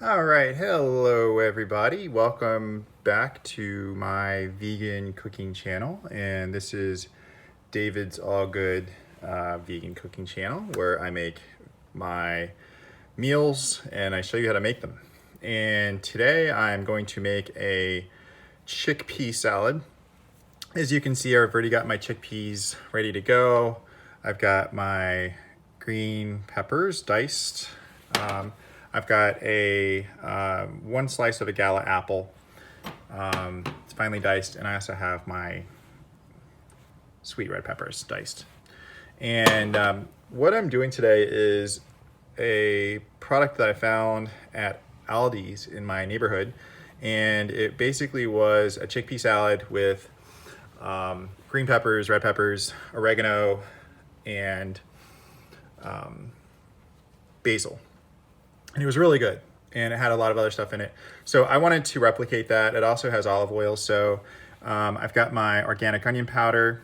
All right, hello everybody. Welcome back to my vegan cooking channel. And this is David's All Good vegan cooking channel where I make my meals and I show you how to make them. And today I'm going to make a chickpea salad. As you can see, I've already got my chickpeas ready to go. I've got my green peppers diced. I've got a one slice of a gala apple. It's finely diced, and I also have my sweet red peppers diced. And what I'm doing today is a product that I found at Aldi's in my neighborhood, and it basically was a chickpea salad with green peppers, red peppers, oregano, and basil. And it was really good, and it had a lot of other stuff in it. So I wanted to replicate that. It also has olive oil. So I've got my organic onion powder,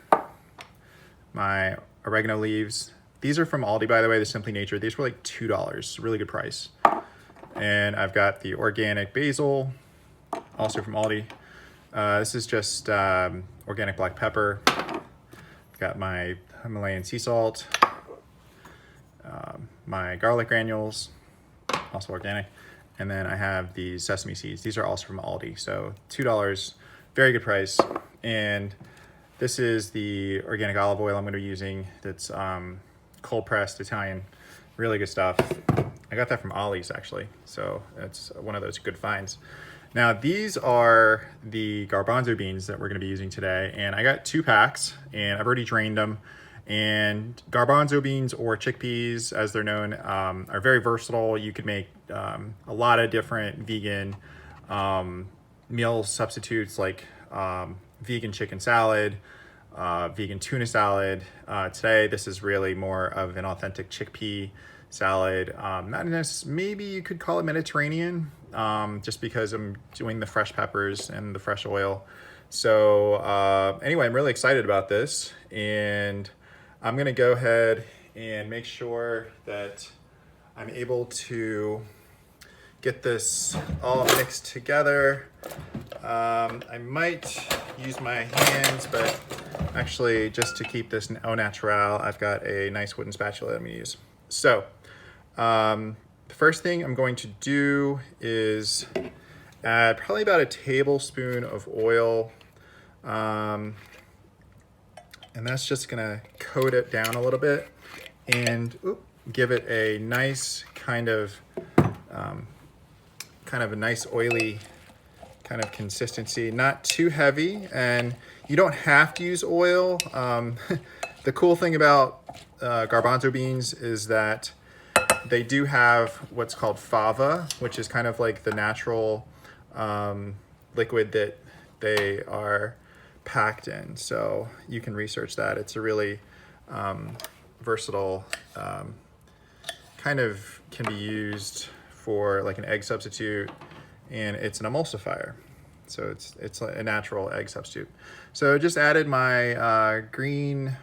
my oregano leaves. These are from Aldi, by the way, the Simply Nature. These were like $2, really good price. And I've got the organic basil, also from Aldi. This is just organic black pepper. I've got my Himalayan sea salt, my garlic granules, also organic. And then I have these sesame seeds. These are also from Aldi. So $2, very good price. And this is the organic olive oil I'm gonna be using. That's cold pressed Italian, really good stuff. I got that from Ollie's actually. So it's one of those good finds. Now these are the garbanzo beans that we're gonna be using today. And I got 2 packs and I've already drained them. And garbanzo beans, or chickpeas as they're known, are very versatile. You could make a lot of different vegan meal substitutes, like vegan chicken salad, vegan tuna salad. Today, this is really more of an authentic chickpea salad. Maybe you could call it Mediterranean, just because I'm doing the fresh peppers and the fresh oil. So anyway, I'm really excited about this, and I'm gonna go ahead and make sure that I'm able to get this all mixed together. I might use my hands, but actually just to keep this au naturel, I've got a nice wooden spatula I'm gonna use. So the first thing I'm going to do is add probably about a tablespoon of oil. And that's just gonna coat it down a little bit and give it a nice kind of a nice oily kind of consistency, not too heavy. And you don't have to use oil. The cool thing about garbanzo beans is that they do have what's called fava, which is kind of like the natural liquid that they are packed in. So you can research that. It's a really versatile, kind of can be used for like an egg substitute, and it's an emulsifier. So it's a natural egg substitute. So just added my green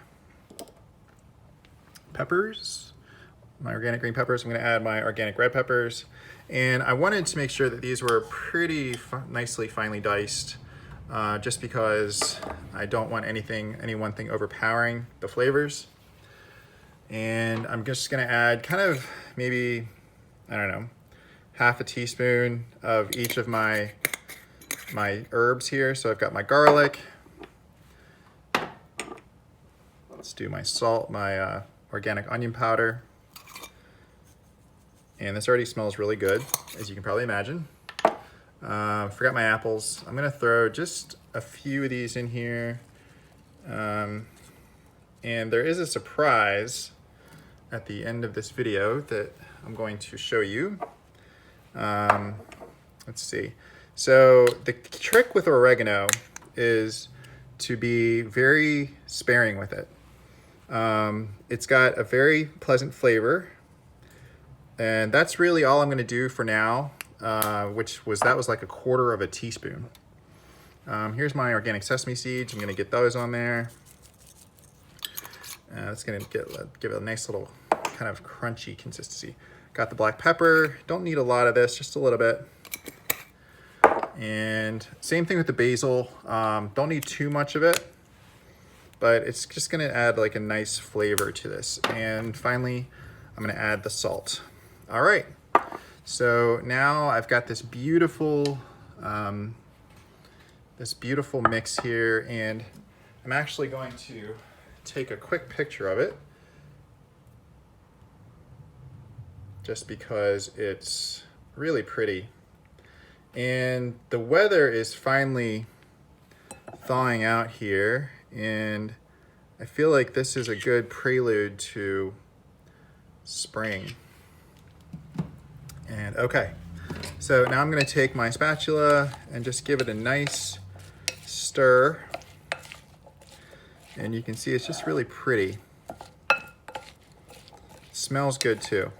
peppers, my organic green peppers. I'm gonna add my organic red peppers. And I wanted to make sure that these were pretty nicely finely diced, just because I don't want any one thing overpowering the flavors. And I'm just gonna add kind of maybe, I don't know, half a teaspoon of each of my herbs here. So I've got my garlic. Let's do my salt, my organic onion powder. And this already smells really good, as you can probably imagine. Forgot my apples. I'm gonna throw just a few of these in here. And there is a surprise at the end of this video that I'm going to show you. Let's see. So the trick with oregano is to be very sparing with it. It's got a very pleasant flavor, and that's really all I'm gonna do for now. That was like a quarter of a teaspoon. Here's my organic sesame seeds. I'm gonna get those on there. It's gonna give it a nice little kind of crunchy consistency. Got the black pepper. Don't need a lot of this, just a little bit. And same thing with the basil. Don't need too much of it, but it's just gonna add like a nice flavor to this. And finally, I'm gonna add the salt. All right, so now I've got this beautiful mix here, and I'm actually going to take a quick picture of it just because it's really pretty. And the weather is finally thawing out here, and I feel like this is a good prelude to spring. And okay, so now I'm gonna take my spatula and just give it a nice stir. And you can see it's just really pretty. It smells good too.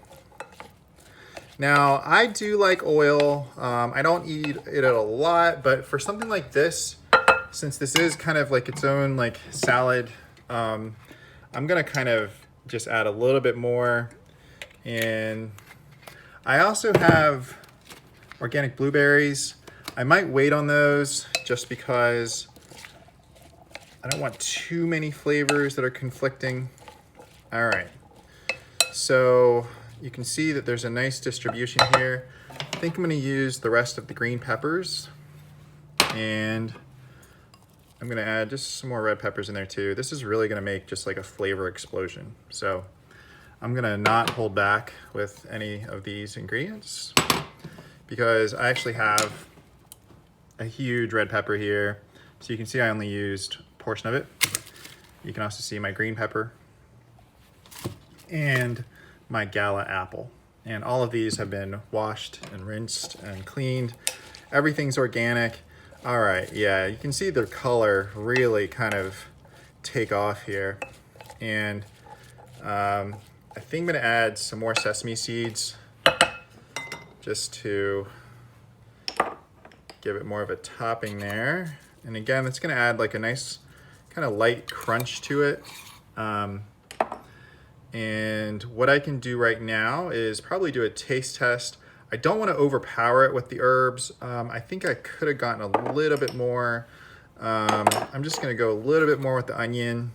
Now, I do like oil. I don't eat it a lot, but for something like this, since this is kind of like its own like salad, I'm gonna kind of just add a little bit more. And I also have organic blueberries. I might wait on those just because I don't want too many flavors that are conflicting. All right, so you can see that there's a nice distribution here. I think I'm gonna use the rest of the green peppers, and I'm gonna add just some more red peppers in there too. This is really gonna make just like a flavor explosion. So I'm gonna not hold back with any of these ingredients because I actually have a huge red pepper here. So you can see I only used a portion of it. You can also see my green pepper and my gala apple. And all of these have been washed and rinsed and cleaned. Everything's organic. All right, yeah, you can see their color really kind of take off here. And I think I'm gonna add some more sesame seeds just to give it more of a topping there. And again, it's gonna add like a nice kind of light crunch to it. And what I can do right now is probably do a taste test. I don't want to overpower it with the herbs. I think I could have gotten a little bit more. I'm just going to go a little bit more with the onion.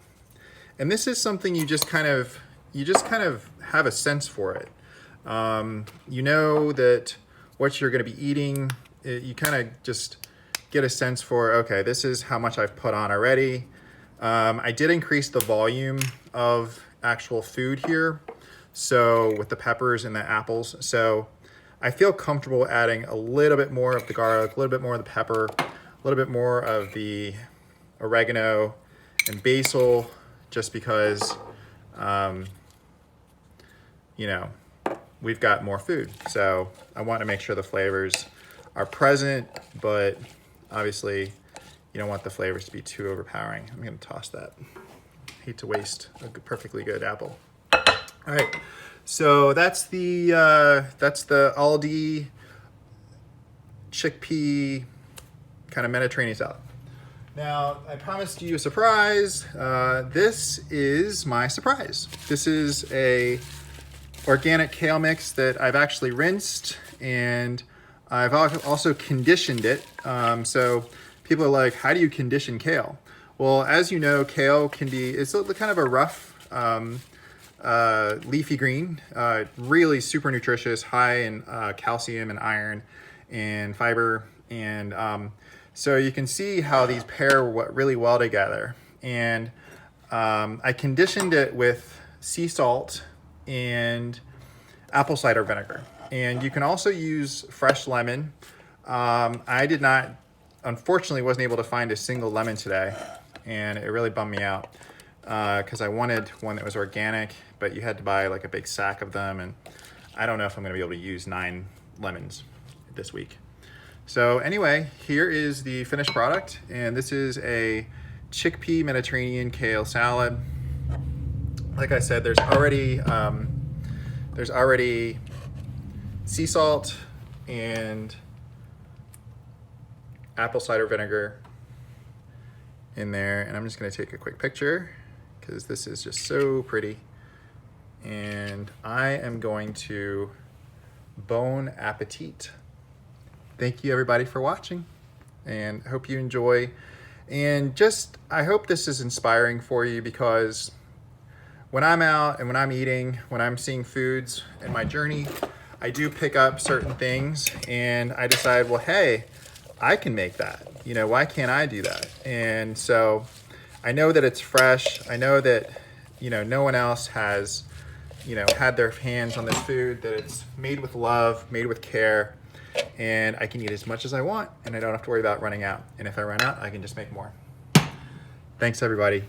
And this is something you just kind of have a sense for it. You know that what you're going to be eating, you kind of just get a sense for, okay, this is how much I've put on already. I did increase the volume of actual food here, so with the peppers and the apples, so I feel comfortable adding a little bit more of the garlic, a little bit more of the pepper, a little bit more of the oregano and basil, just because you know, we've got more food, so I want to make sure the flavors are present, but obviously you don't want the flavors to be too overpowering. I'm going to toss that. Hate to waste a perfectly good apple. All right, so that's the Aldi chickpea kind of Mediterranean salad. Now, I promised you a surprise. This is my surprise. This is a organic kale mix that I've actually rinsed, and I've also conditioned it. So people are like, how do you condition kale? Well, as you know, kale it's kind of a rough leafy green, really super nutritious, high in calcium and iron and fiber. And so you can see how these pair really well together. And I conditioned it with sea salt and apple cider vinegar. And you can also use fresh lemon. I did not, unfortunately, wasn't able to find a single lemon today. And it really bummed me out because I wanted one that was organic, but you had to buy like a big sack of them. And I don't know if I'm gonna be able to use 9 lemons this week. So anyway, here is the finished product. And this is a chickpea Mediterranean kale salad. Like I said, there's already sea salt and apple cider vinegar in there, and I'm just going to take a quick picture because this is just so pretty. And I am going to Bon appetit. Thank you everybody for watching, and hope you enjoy. And just, I hope this is inspiring for you, because when I'm out and when I'm eating, when I'm seeing foods in my journey, I do pick up certain things and I decide, well, hey, I can make that. You know, why can't I do that? And so I know that it's fresh. I know that, you know, no one else has, you know, had their hands on this food, that it's made with love, made with care, and I can eat as much as I want and I don't have to worry about running out. And if I run out, I can just make more. Thanks everybody.